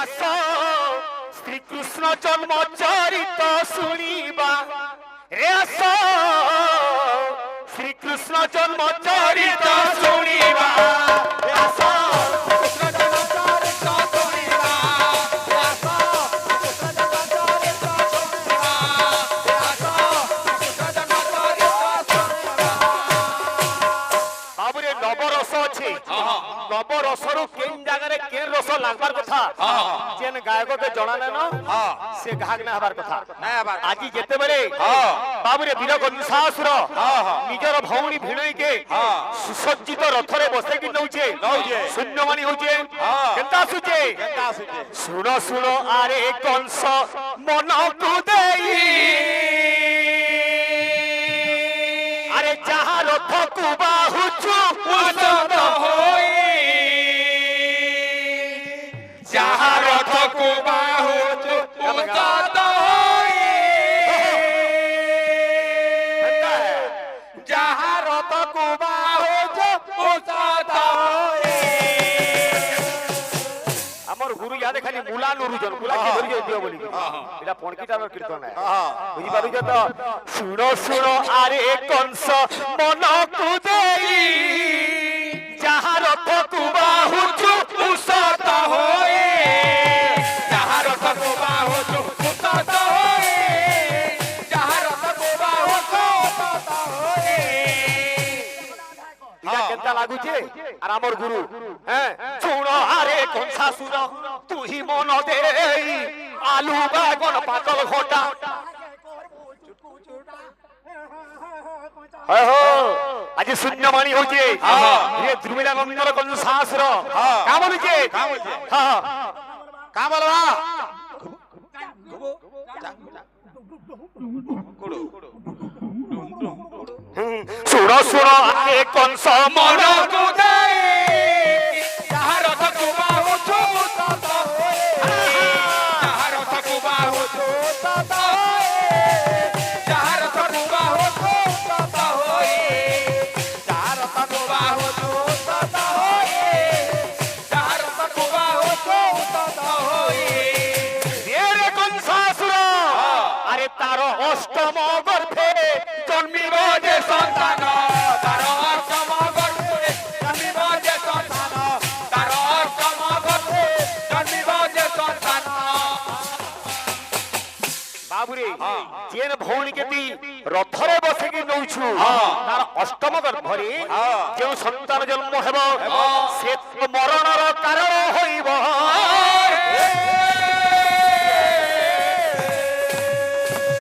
आस श्री कृष्ण जन्म चरित शुणा रे आस श्री कृष्ण जन्म चरित शुणा नवरसर केन जगह केन रस लागबार कथा जेन गायक के जणा न से गाहक न हबार कथा आज जेते बेले बाबू रे वीर कंसासुर निजर भौणी भिणई के सुसज्जित रथ रे बसे कि नउचे शून्यमानी होचे केनता सुचे सुनो सुनो आरे कंस मन को देई अरे जहां रथ को बाहुचु उसत होई जहां रथ को बाहुचु उसत होई जहां रथ को बाहुचु उसत होई हमर गुरु याद खाली मुला नुरुजन मुला के धरि दियो बोली एटा पणकीटार कीर्तन है बुझी पारु जे तो सुनो सुनो आरे कंस मन को देई जहां रथ को बाहुचु उसत होई जहां रथ को बाहुचु उसत होई जहां रथ को बाहुचु उसत होई इला केनता लागु छे आर हमर गुरु हैं सुनो आरे कंसासुर तू ही मन देई आलू बागन पाकल घोटा हो आज शून्यमानी होचे ये द्रुमिला नंदर कंसासुर का बोलुचे हां का बोलवा सुनो सुनो आरे कंस मन को देई जहां रथ को बाहुचु उसत होई जहां रथ को बाहुचु उसत होई जहां रथ को बाहुचु उसत होई जहां रथ को बाहुचु उसत होई जहां रथ को बाहुचु उसत होई रे कंसासुर अरे तारो अष्टम गर्भे जन्मिब जे संतान तारो अष्टम गर्भे जन्मिब जे संतान तारो अष्टम गर्भे जन्मिब जे संतान बाबुरे जेन भौणी केती रथरे बसे कि नउछु तार अष्टम गर्भरे जे संतान जन्म हेबो से मरणर कारण होइबो